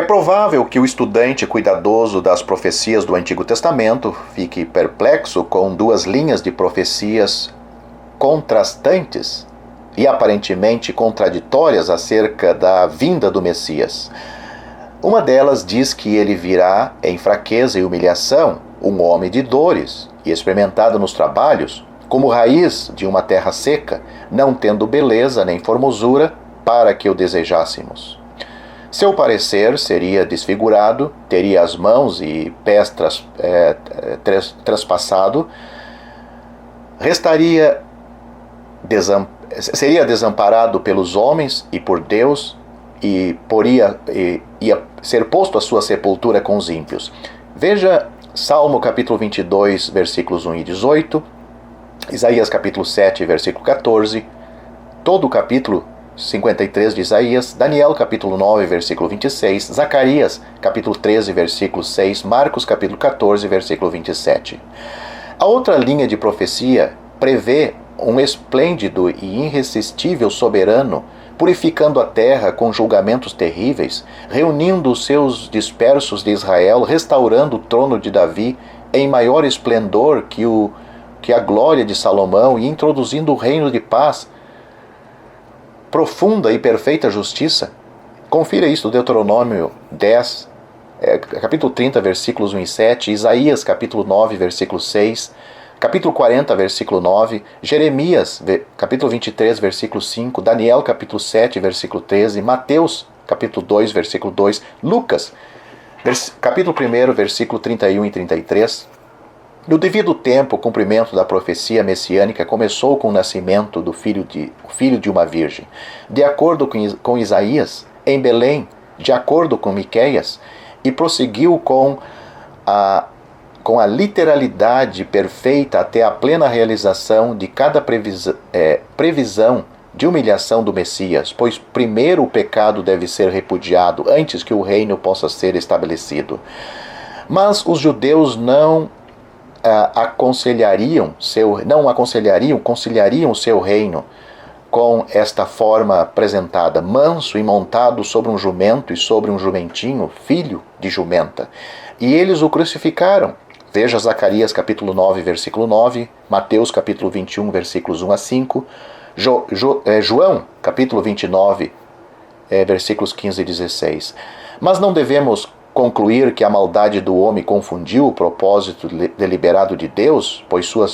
provável que o estudante cuidadoso das profecias do Antigo Testamento fique perplexo com duas linhas de profecias contrastantes e aparentemente contraditórias acerca da vinda do Messias. Uma delas diz que ele virá em fraqueza e humilhação, um homem de dores e experimentado nos trabalhos, como raiz de uma terra seca, não tendo beleza nem formosura para que o desejássemos. Seu parecer seria desfigurado, teria as mãos e pés traspassado, seria desamparado pelos homens e por Deus, e ia ser posto à sua sepultura com os ímpios. Veja Salmo capítulo 22, versículos 1 e 18, Isaías capítulo 7, versículo 14, todo o capítulo 53 de Isaías, Daniel capítulo 9, versículo 26, Zacarias capítulo 13, versículo 6, Marcos capítulo 14, versículo 27. A outra linha de profecia prevê um esplêndido e irresistível soberano, purificando a terra com julgamentos terríveis, reunindo os seus dispersos de Israel, restaurando o trono de Davi em maior esplendor que a glória de Salomão e introduzindo o reino de paz, profunda e perfeita justiça. Confira isso, Deuteronômio 10, capítulo 30, versículos 1 e 7, Isaías, capítulo 9, versículo 6, capítulo 40, versículo 9, Jeremias, capítulo 23, versículo 5, Daniel, capítulo 7, versículo 13, Mateus, capítulo 2, versículo 2, Lucas, capítulo 1, versículo 31 e 33. No devido tempo, o cumprimento da profecia messiânica começou com o nascimento do filho de uma virgem. De acordo com Isaías, em Belém, de acordo com Miqueias, e prosseguiu com a literalidade perfeita até a plena realização de cada previsão de humilhação do Messias, pois primeiro o pecado deve ser repudiado antes que o reino possa ser estabelecido. Mas os judeus conciliariam o seu reino com esta forma apresentada, manso e montado sobre um jumento e sobre um jumentinho, filho de jumenta. E eles o crucificaram. Veja Zacarias capítulo 9, versículo 9, Mateus capítulo 21, versículos 1 a 5, João capítulo 29, versículos 15 e 16. Mas não devemos concluir que a maldade do homem confundiu o propósito deliberado de Deus, pois sua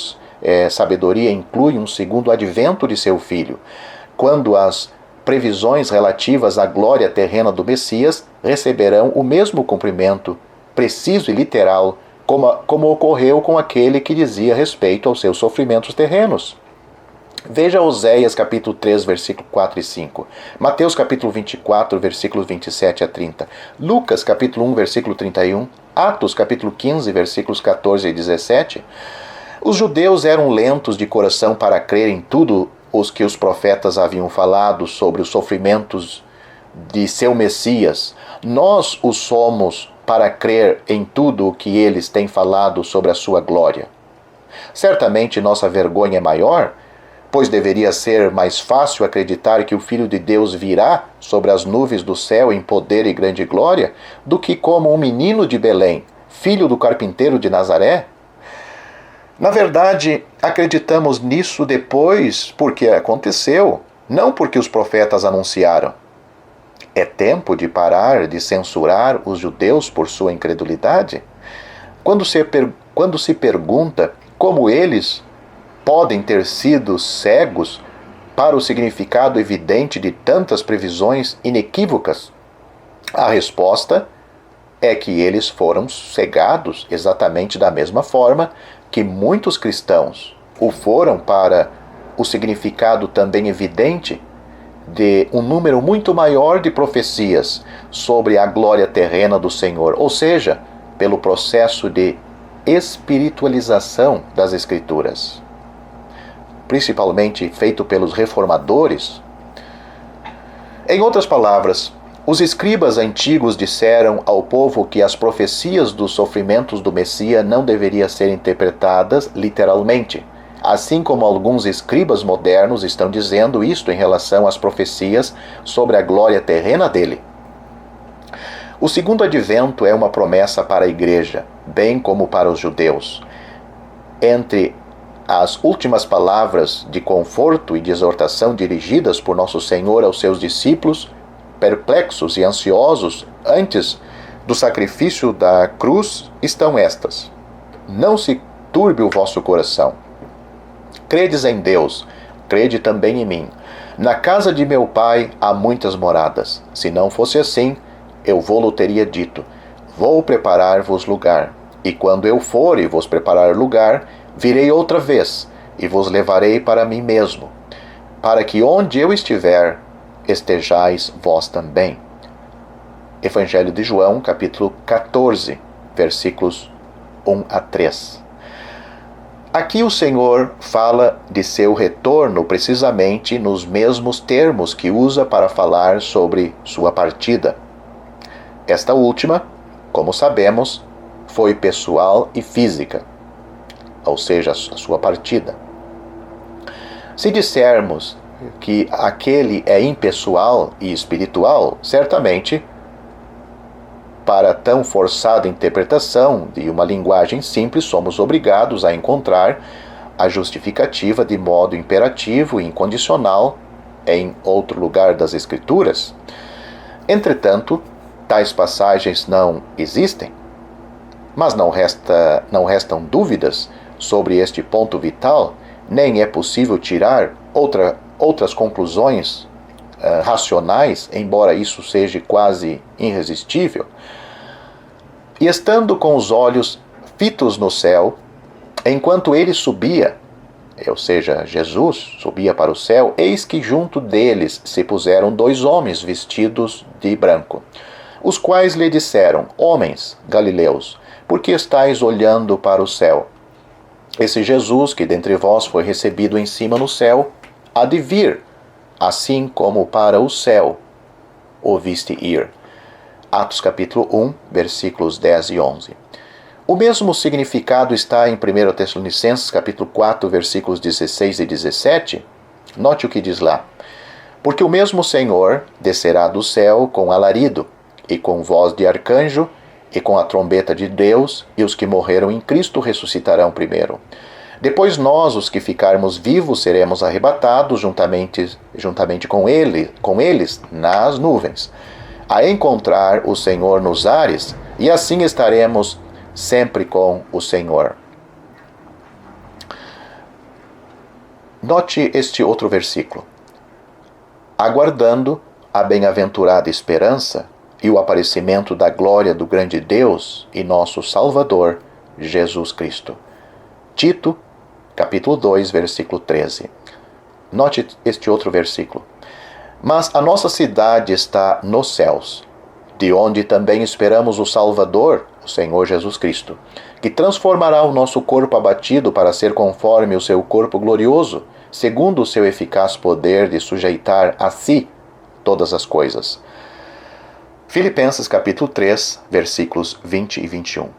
sabedoria inclui um segundo advento de seu Filho, quando as previsões relativas à glória terrena do Messias receberão o mesmo cumprimento preciso e literal como ocorreu com aquele que dizia respeito aos seus sofrimentos terrenos. Veja Oséias capítulo 3, versículo 4 e 5, Mateus capítulo 24, versículos 27 a 30, Lucas capítulo 1, versículo 31, Atos capítulo 15, versículos 14 e 17. Os judeus eram lentos de coração para crer em tudo os que os profetas haviam falado sobre os sofrimentos de seu Messias. Nós o somos para crer em tudo o que eles têm falado sobre a sua glória. Certamente nossa vergonha é maior, pois deveria ser mais fácil acreditar que o Filho de Deus virá sobre as nuvens do céu em poder e grande glória, do que como um menino de Belém, filho do carpinteiro de Nazaré? Na verdade, acreditamos nisso depois porque aconteceu, não porque os profetas anunciaram. É tempo de parar de censurar os judeus por sua incredulidade? Quando se pergunta como eles podem ter sido cegos para o significado evidente de tantas previsões inequívocas, a resposta é que eles foram cegados exatamente da mesma forma que muitos cristãos o foram para o significado também evidente de um número muito maior de profecias sobre a glória terrena do Senhor, ou seja, pelo processo de espiritualização das Escrituras, principalmente feito pelos reformadores. Em outras palavras, os escribas antigos disseram ao povo que as profecias dos sofrimentos do Messias não deveriam ser interpretadas literalmente, assim como alguns escribas modernos estão dizendo isto em relação às profecias sobre a glória terrena dele. O segundo advento é uma promessa para a igreja, bem como para os judeus. Entre as últimas palavras de conforto e de exortação dirigidas por nosso Senhor aos seus discípulos, perplexos e ansiosos antes do sacrifício da cruz, estão estas: não se turbe o vosso coração. Credes em Deus, crede também em mim. Na casa de meu pai há muitas moradas. Se não fosse assim, eu vou-lo teria dito: vou preparar-vos lugar. E quando eu for e vos preparar lugar, virei outra vez, e vos levarei para mim mesmo, para que onde eu estiver, estejais vós também. Evangelho de João, capítulo 14, versículos 1 a 3. Aqui o Senhor fala de seu retorno precisamente nos mesmos termos que usa para falar sobre sua partida. Esta última, como sabemos, foi pessoal e física, ou seja, a sua partida. Se dissermos que aquele é impessoal e espiritual, certamente, para tão forçada interpretação de uma linguagem simples, somos obrigados a encontrar a justificativa de modo imperativo e incondicional em outro lugar das Escrituras. Entretanto, tais passagens não existem, mas não restam dúvidas sobre este ponto vital, nem é possível tirar outras conclusões racionais, embora isso seja quase irresistível. E estando com os olhos fitos no céu, enquanto ele subia, ou seja, Jesus subia para o céu, eis que junto deles se puseram 2 homens vestidos de branco, os quais lhe disseram: homens galileus, por que estáis olhando para o céu? Esse Jesus que dentre vós foi recebido em cima no céu, há de vir, assim como para o céu o viste ir. Atos capítulo 1, versículos 10 e 11. O mesmo significado está em 1 Tessalonicenses capítulo 4, versículos 16 e 17. Note o que diz lá: porque o mesmo Senhor descerá do céu com alarido, e com voz de arcanjo, e com a trombeta de Deus, e os que morreram em Cristo ressuscitarão primeiro. Depois nós, os que ficarmos vivos, seremos arrebatados juntamente com eles nas nuvens, a encontrar o Senhor nos ares, e assim estaremos sempre com o Senhor. Note este outro versículo: aguardando a bem-aventurada esperança e o aparecimento da glória do grande Deus e nosso Salvador, Jesus Cristo. Tito, capítulo 2, versículo 13. Note este outro versículo: mas a nossa cidade está nos céus, de onde também esperamos o Salvador, o Senhor Jesus Cristo, que transformará o nosso corpo abatido para ser conforme o seu corpo glorioso, segundo o seu eficaz poder de sujeitar a si todas as coisas. Filipenses capítulo 3, versículos 20 e 21.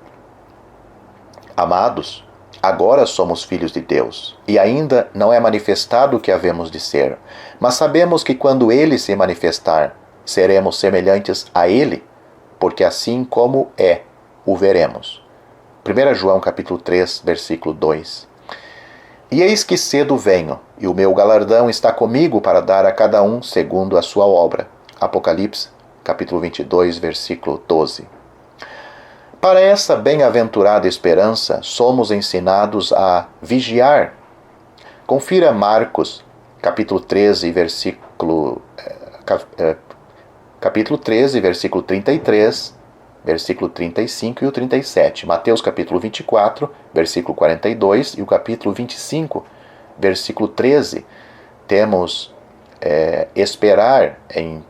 Amados, agora somos filhos de Deus, e ainda não é manifestado o que havemos de ser, mas sabemos que quando Ele se manifestar, seremos semelhantes a Ele, porque assim como é, o veremos. 1 João capítulo 3, versículo 2. E eis que cedo venho, e o meu galardão está comigo para dar a cada um segundo a sua obra. Apocalipse capítulo 22, versículo 12. Para essa bem-aventurada esperança, somos ensinados a vigiar. Confira Marcos, capítulo 13, versículo 33, versículo 35 e o 37. Mateus, capítulo 24, versículo 42 e o capítulo 25, versículo 13. Temos esperar em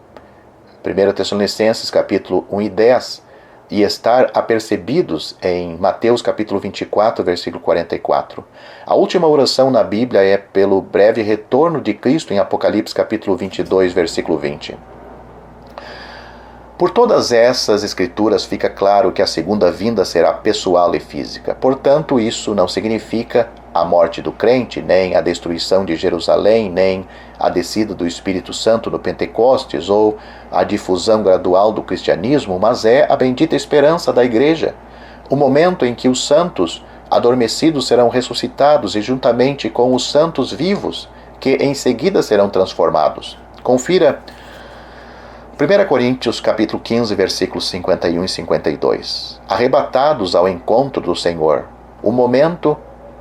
1 Tessalonicenses, capítulo 1 e 10, e estar apercebidos em Mateus, capítulo 24, versículo 44. A última oração na Bíblia é pelo breve retorno de Cristo em Apocalipse, capítulo 22, versículo 20. Por todas essas escrituras fica claro que a segunda vinda será pessoal e física. Portanto, isso não significa a morte do crente, nem a destruição de Jerusalém, nem a descida do Espírito Santo no Pentecostes ou a difusão gradual do cristianismo, mas é a bendita esperança da Igreja, o momento em que os santos adormecidos serão ressuscitados e juntamente com os santos vivos, que em seguida serão transformados. Confira 1 Coríntios capítulo 15, versículos 51 e 52. Arrebatados ao encontro do Senhor, o momento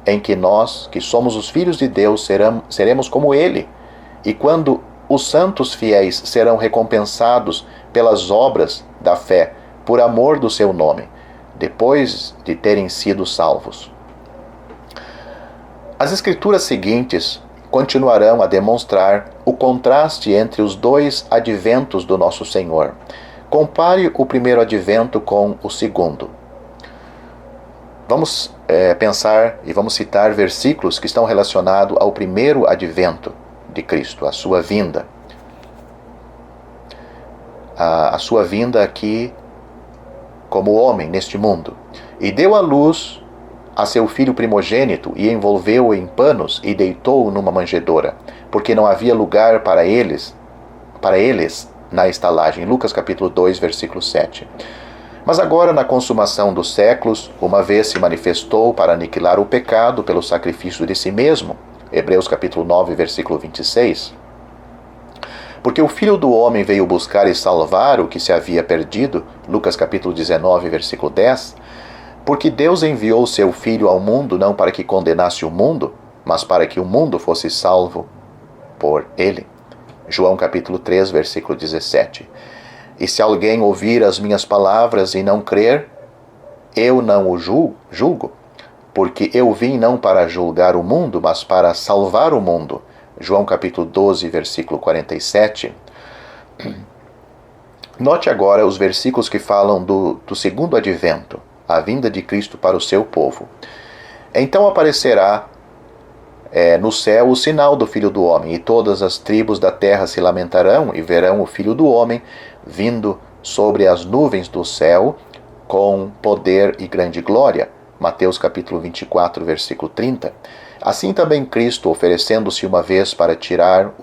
em que nós, que somos os filhos de Deus, seremos como Ele, e quando os santos fiéis serão recompensados pelas obras da fé, por amor do seu nome, depois de terem sido salvos. As escrituras seguintes continuarão a demonstrar o contraste entre os dois adventos do nosso Senhor. Compare o primeiro advento com o segundo. Vamos pensar e vamos citar versículos que estão relacionados ao primeiro advento de Cristo, a sua vinda. A sua vinda aqui como homem neste mundo. E deu à luz a seu filho primogênito e envolveu-o em panos e deitou-o numa manjedoura, porque não havia lugar para eles na estalagem. Lucas capítulo 2, versículo 7. Mas agora, na consumação dos séculos, uma vez se manifestou para aniquilar o pecado pelo sacrifício de si mesmo. Hebreus capítulo 9, versículo 26. Porque o Filho do Homem veio buscar e salvar o que se havia perdido. Lucas capítulo 19, versículo 10. Porque Deus enviou seu Filho ao mundo não para que condenasse o mundo, mas para que o mundo fosse salvo por ele. João capítulo 3, versículo 17. E se alguém ouvir as minhas palavras e não crer, eu não o julgo, porque eu vim não para julgar o mundo, mas para salvar o mundo. João capítulo 12, versículo 47. Note agora os versículos que falam do segundo advento, a vinda de Cristo para o seu povo. Então aparecerá no céu o sinal do Filho do Homem, e todas as tribos da terra se lamentarão e verão o Filho do Homem vindo sobre as nuvens do céu com poder e grande glória. Mateus capítulo 24, versículo 30. Assim também Cristo, oferecendo-se uma vez para tirar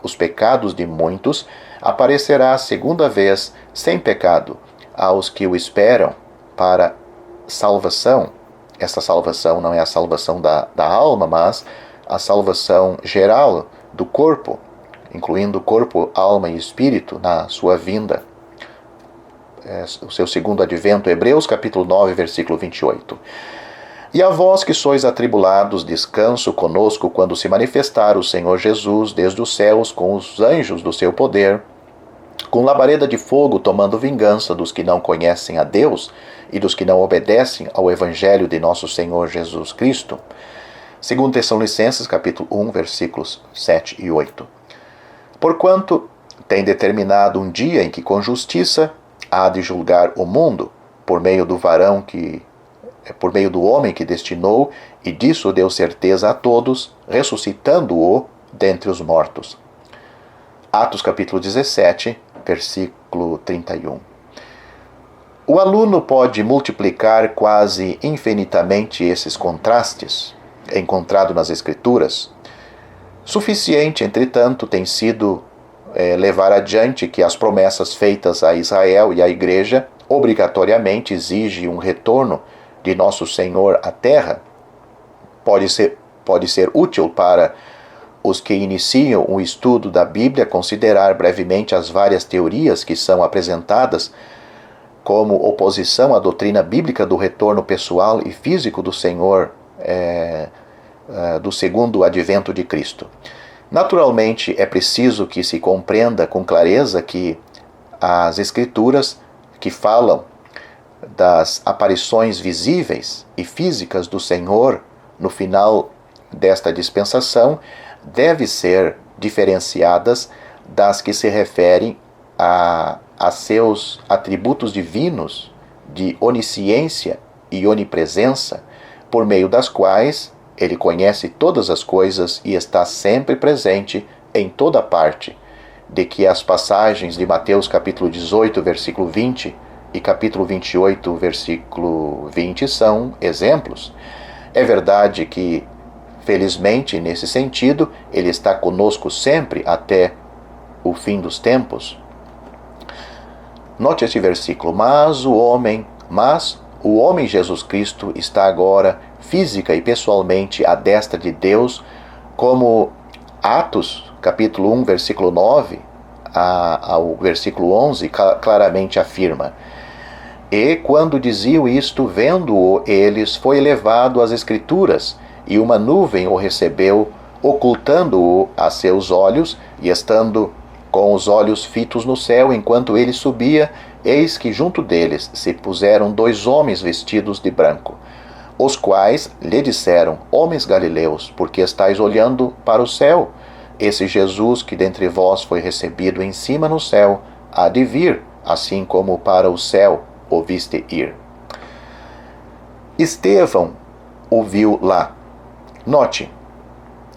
os pecados de muitos, aparecerá a segunda vez sem pecado aos que o esperam para salvação. Essa salvação não é a salvação da alma, mas a salvação geral do corpo, incluindo corpo, alma e espírito, na sua vinda. O seu segundo advento, Hebreus capítulo 9, versículo 28. E a vós que sois atribulados, descanso conosco quando se manifestar o Senhor Jesus desde os céus com os anjos do seu poder, com labareda de fogo tomando vingança dos que não conhecem a Deus e dos que não obedecem ao Evangelho de nosso Senhor Jesus Cristo. Segundo Tessalonicenses capítulo 1, versículos 7 e 8. Porquanto tem determinado um dia em que com justiça há de julgar o mundo, por meio do homem que destinou, e disso deu certeza a todos, ressuscitando-o dentre os mortos. Atos capítulo 17, versículo 31. O aluno pode multiplicar quase infinitamente esses contrastes encontrados nas Escrituras. Suficiente, entretanto, tem sido levar adiante que as promessas feitas a Israel e à Igreja obrigatoriamente exigem um retorno de nosso Senhor à terra. Pode ser útil para os que iniciam o estudo da Bíblia considerar brevemente as várias teorias que são apresentadas como oposição à doutrina bíblica do retorno pessoal e físico do Senhor do segundo advento de Cristo. Naturalmente, é preciso que se compreenda com clareza que as Escrituras que falam das aparições visíveis e físicas do Senhor no final desta dispensação devem ser diferenciadas das que se referem a seus atributos divinos de onisciência e onipresença, por meio das quais ele conhece todas as coisas e está sempre presente em toda parte, de que as passagens de Mateus capítulo 18, versículo 20 e capítulo 28, versículo 20 são exemplos. É verdade que Felizmente, nesse sentido, Ele está conosco sempre até o fim dos tempos. Note este versículo: mas o homem Jesus Cristo está agora física e pessoalmente à destra de Deus, como Atos, capítulo 1, versículo 9 ao versículo 11 claramente afirma. E quando diziam isto, vendo-o eles, foi levado às Escrituras, e uma nuvem o recebeu, ocultando-o a seus olhos, e estando com os olhos fitos no céu, enquanto ele subia, eis que junto deles se puseram 2 homens vestidos de branco, os quais lhe disseram: homens galileus, por que estáis olhando para o céu? Esse Jesus que dentre vós foi recebido em cima no céu, há de vir, assim como para o céu o viste ir. Estevão o viu lá. Note,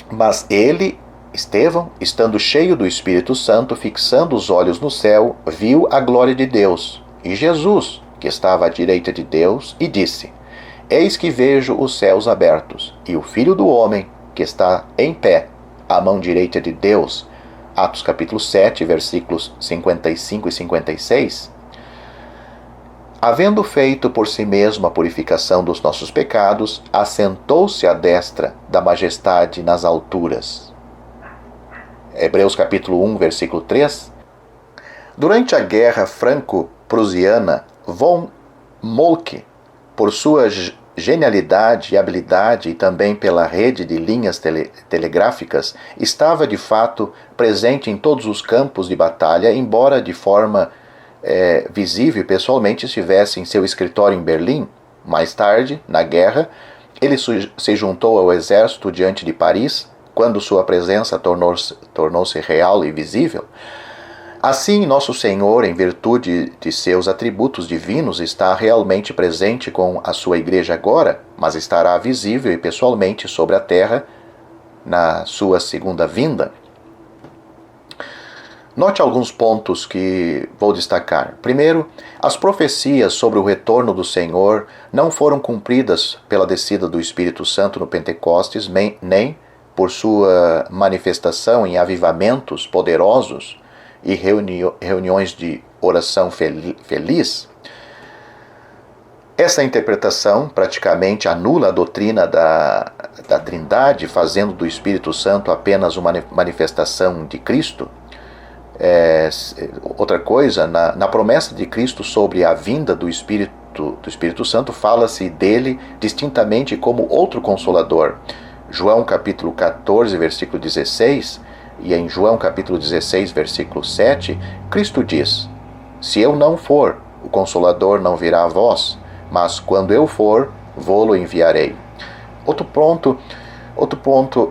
mas ele, Estevão, estando cheio do Espírito Santo, fixando os olhos no céu, viu a glória de Deus, e Jesus, que estava à direita de Deus, e disse: eis que vejo os céus abertos, e o Filho do Homem, que está em pé, à mão direita de Deus. Atos capítulo 7, versículos 55 e 56. Havendo feito por si mesmo a purificação dos nossos pecados, assentou-se à destra da majestade nas alturas. Hebreus capítulo 1, versículo 3. Durante a Guerra Franco-Prussiana, von Moltke, por sua genialidade e habilidade e também pela rede de linhas telegráficas, estava de fato presente em todos os campos de batalha, embora de forma visível e pessoalmente estivesse em seu escritório em Berlim. Mais tarde, na guerra, ele se juntou ao exército diante de Paris, quando sua presença tornou-se real e visível. Assim, nosso Senhor, em virtude de seus atributos divinos, está realmente presente com a sua igreja agora, mas estará visível e pessoalmente sobre a terra na sua segunda vinda. Note alguns pontos que vou destacar. Primeiro, as profecias sobre o retorno do Senhor não foram cumpridas pela descida do Espírito Santo no Pentecostes, nem por sua manifestação em avivamentos poderosos e reuniões de oração feliz. Essa interpretação praticamente anula a doutrina da Trindade, fazendo do Espírito Santo apenas uma manifestação de Cristo. Outra coisa, na promessa de Cristo sobre a vinda do Espírito Santo, fala-se dele distintamente como outro Consolador. João capítulo 14, versículo 16, e em João capítulo 16, versículo 7, Cristo diz: se eu não for, o Consolador não virá a vós, mas quando eu for, vô-lo enviarei. Outro ponto,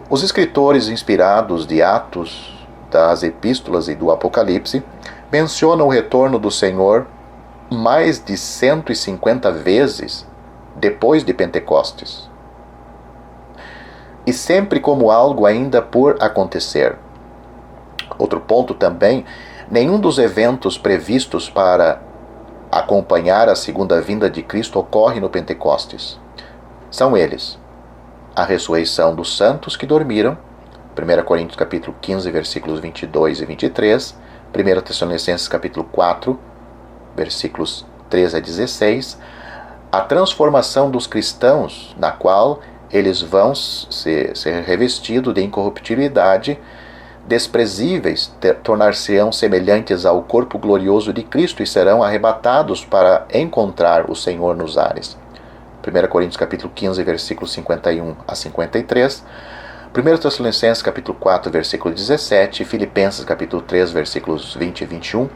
os escritores inspirados de Atos, das Epístolas e do Apocalipse mencionam o retorno do Senhor mais de 150 vezes depois de Pentecostes, e sempre como algo ainda por acontecer. Outro ponto também, nenhum dos eventos previstos para acompanhar a segunda vinda de Cristo ocorre no Pentecostes. São eles: a ressurreição dos santos que dormiram, 1 Coríntios capítulo 15, versículos 22 e 23, 1 Tessalonicenses capítulo 4, versículos 13 a 16, a transformação dos cristãos, na qual eles vão ser revestidos de incorruptibilidade, desprezíveis, tornar-se-ão semelhantes ao corpo glorioso de Cristo e serão arrebatados para encontrar o Senhor nos ares. 1 Coríntios capítulo 15, versículos 51 a 53, 1 Tessalonicenses capítulo 4, versículo 17, Filipenses capítulo 3, versículos 20 e 21,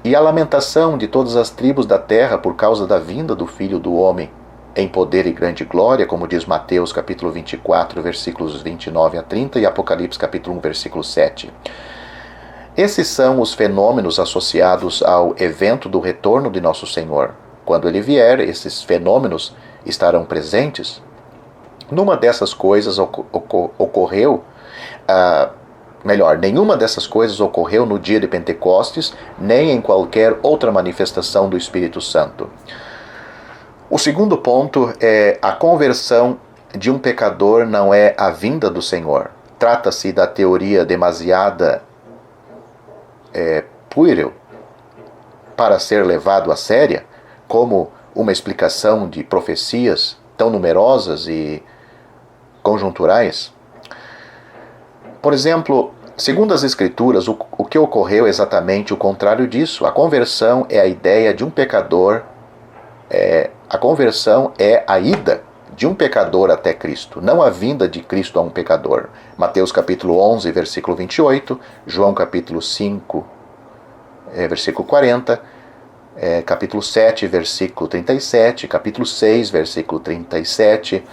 e a lamentação de todas as tribos da terra por causa da vinda do Filho do Homem, em poder e grande glória, como diz Mateus capítulo 24, versículos 29 a 30 e Apocalipse capítulo 1, versículo 7. Esses são os fenômenos associados ao evento do retorno de Nosso Senhor. Quando Ele vier, esses fenômenos estarão presentes. Numa dessas coisas nenhuma dessas coisas ocorreu no dia de Pentecostes, nem em qualquer outra manifestação do Espírito Santo. O segundo ponto é a conversão de um pecador não é a vinda do Senhor. Trata-se da teoria demasiada pueril para ser levado a sério, como uma explicação de profecias tão numerosas e conjunturais? Por exemplo, segundo as Escrituras, o que ocorreu é exatamente o contrário disso. A conversão é a ideia de um pecador, a conversão é a ida de um pecador até Cristo, não a vinda de Cristo a um pecador. Mateus capítulo 11, versículo 28, João capítulo 5, versículo 40, capítulo 7, versículo 37, capítulo 6, versículo 37.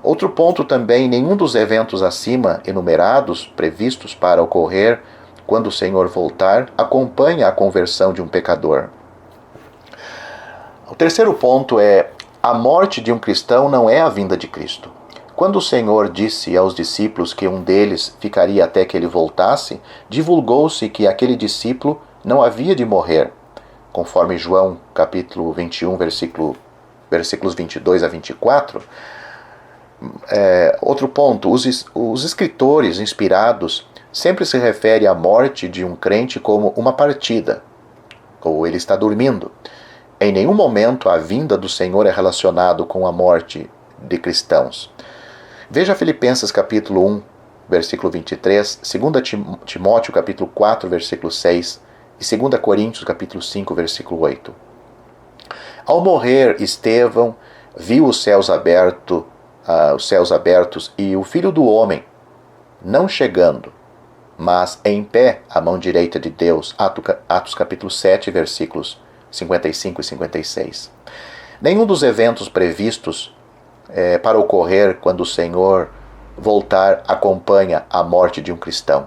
Outro ponto também, nenhum dos eventos acima enumerados, previstos para ocorrer quando o Senhor voltar, acompanha a conversão de um pecador. O terceiro ponto é: a morte de um cristão não é a vinda de Cristo. Quando o Senhor disse aos discípulos que um deles ficaria até que ele voltasse, divulgou-se que aquele discípulo não havia de morrer, conforme João capítulo 21, versículos 22 a 24. Outro ponto, os escritores inspirados sempre se referem à morte de um crente como uma partida, ou ele está dormindo. Em nenhum momento a vinda do Senhor é relacionado com a morte de cristãos. Veja Filipenses capítulo 1, versículo 23, 2 Timóteo capítulo 4, versículo 6 e 2 Coríntios capítulo 5, versículo 8. Ao morrer, Estevão viu os céus abertos e o Filho do Homem, não chegando, mas em pé à mão direita de Deus. Atos capítulo 7, versículos 55 e 56. Nenhum dos eventos previstos para ocorrer quando o Senhor voltar acompanha a morte de um cristão.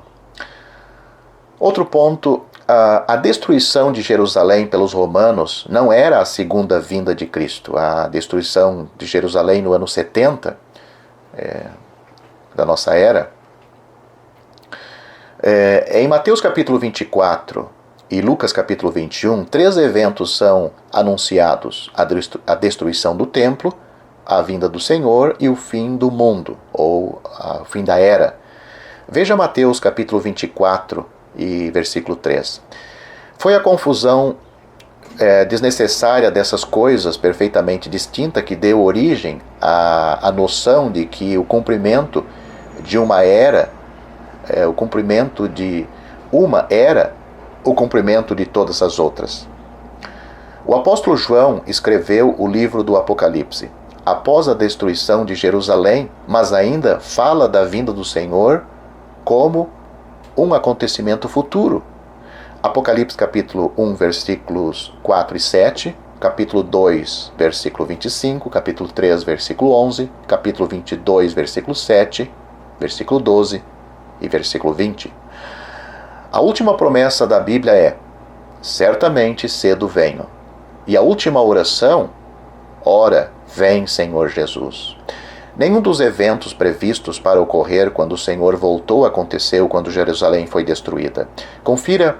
Outro ponto, a destruição de Jerusalém pelos romanos não era a segunda vinda de Cristo. A destruição de Jerusalém no ano 70 da nossa era. Em Mateus capítulo 24 e Lucas capítulo 21, 3 eventos são anunciados: a destruição do templo, a vinda do Senhor e o fim do mundo, ou o fim da era. Veja Mateus capítulo 24 e versículo 3. Foi a confusão desnecessária dessas coisas perfeitamente distinta que deu origem à noção de que o cumprimento de uma era, o cumprimento de uma era, o cumprimento de todas as outras. O apóstolo João escreveu o livro do Apocalipse após a destruição de Jerusalém, mas ainda fala da vinda do Senhor como um acontecimento futuro. Apocalipse capítulo 1, versículos 4 e 7, capítulo 2, versículo 25, capítulo 3, versículo 11, capítulo 22, versículo 7, versículo 12 e versículo 20. A última promessa da Bíblia é: certamente cedo venho. E a última oração: ora, vem, Senhor Jesus. Nenhum dos eventos previstos para ocorrer quando o Senhor voltou aconteceu quando Jerusalém foi destruída. Confira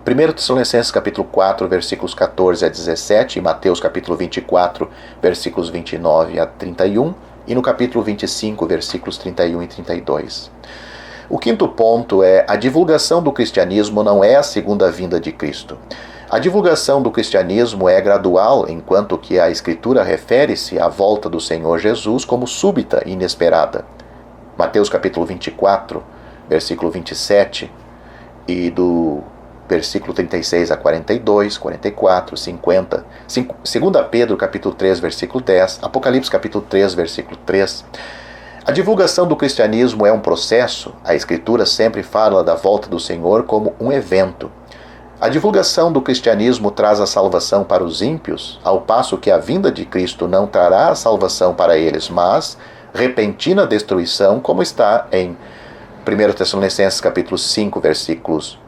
1 Tessalonicenses capítulo 4, versículos 14 a 17, e Mateus capítulo 24, versículos 29 a 31, e no capítulo 25, versículos 31 e 32. O quinto ponto é: a divulgação do cristianismo não é a segunda vinda de Cristo. A divulgação do cristianismo é gradual, enquanto que a Escritura refere-se à volta do Senhor Jesus como súbita e inesperada. Mateus capítulo 24, versículo 27, e do versículo 36 a 42, 44, 50, 2 Pedro capítulo 3, versículo 10, Apocalipse capítulo 3, versículo 3. A divulgação do cristianismo é um processo. A Escritura sempre fala da volta do Senhor como um evento. A divulgação do cristianismo traz a salvação para os ímpios, ao passo que a vinda de Cristo não trará a salvação para eles, mas repentina destruição, como está em 1 Tessalonicenses capítulo 5, versículos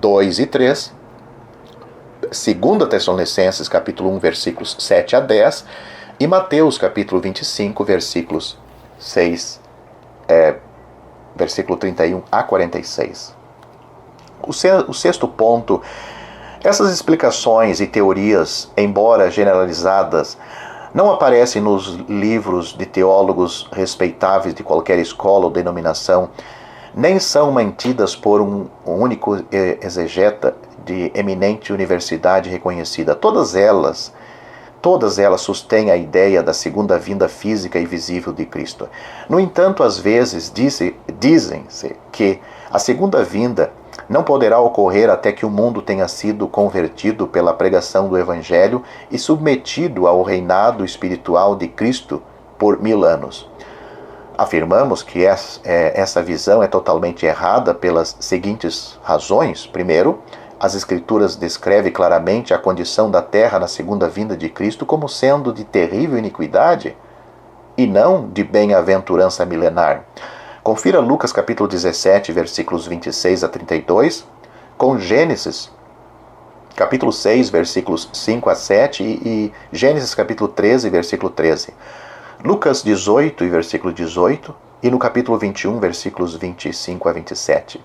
2 e 3, 2 Tessalonicenses capítulo 1, versículos 7 a 10, e Mateus capítulo 25, versículos 6, versículo 31 a 46. O sexto ponto: essas explicações e teorias, embora generalizadas, Não aparecem nos livros de teólogos respeitáveis de qualquer escola ou denominação, nem são mantidas por um único exegeta de eminente universidade reconhecida. Todas elas sustêm a ideia da segunda vinda física e visível de Cristo. No entanto, às vezes dizem-se que a segunda vinda não poderá ocorrer até que o mundo tenha sido convertido pela pregação do Evangelho e submetido ao reinado espiritual de Cristo por 1000 anos. Afirmamos que essa visão é totalmente errada pelas seguintes razões. Primeiro, as Escrituras descrevem claramente a condição da terra na segunda vinda de Cristo como sendo de terrível iniquidade e não de bem-aventurança milenar. Confira Lucas capítulo 17, versículos 26 a 32, com Gênesis capítulo 6, versículos 5 a 7 e Gênesis capítulo 13, versículo 13. Lucas 18 e versículo 18 e no capítulo 21, versículos 25 a 27.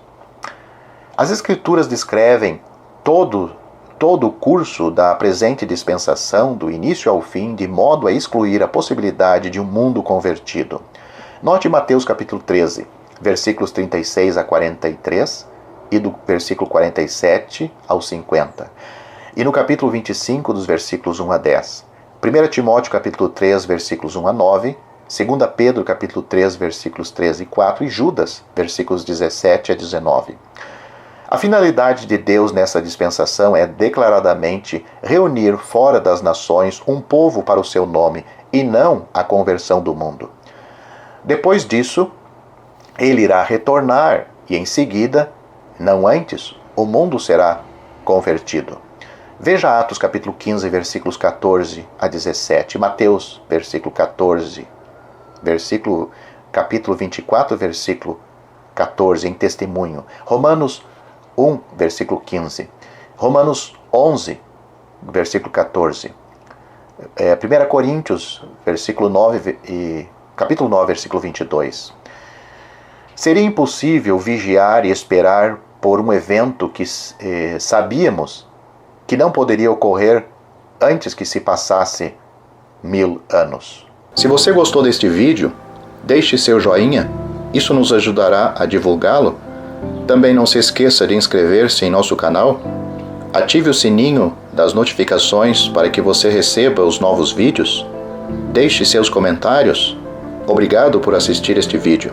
As Escrituras descrevem todo o curso da presente dispensação, do início ao fim, de modo a excluir a possibilidade de um mundo convertido. Note Mateus capítulo 13, versículos 36 a 43 e do versículo 47 ao 50. E no capítulo 25, dos versículos 1 a 10. 1 Timóteo capítulo 3, versículos 1 a 9. 2 Pedro capítulo 3, versículos 13 e 4. E Judas, versículos 17 a 19. A finalidade de Deus nessa dispensação é declaradamente reunir fora das nações um povo para o seu nome e não a conversão do mundo. Depois disso, ele irá retornar e em seguida, não antes, o mundo será convertido. Veja Atos capítulo 15, versículos 14 a 17, Mateus, versículo 14, capítulo 24, versículo 14, em testemunho, Romanos 1, versículo 15, Romanos 11, versículo 14, 1 Coríntios, versículo 9 e capítulo 9, versículo 22. Seria impossível vigiar e esperar por um evento que sabíamos que não poderia ocorrer antes que se passasse 1000 anos. Se você gostou deste vídeo, deixe seu joinha, isso nos ajudará a divulgá-lo. Também não se esqueça de inscrever-se em nosso canal, ative o sininho das notificações para que você receba os novos vídeos, deixe seus comentários. Obrigado por assistir este vídeo.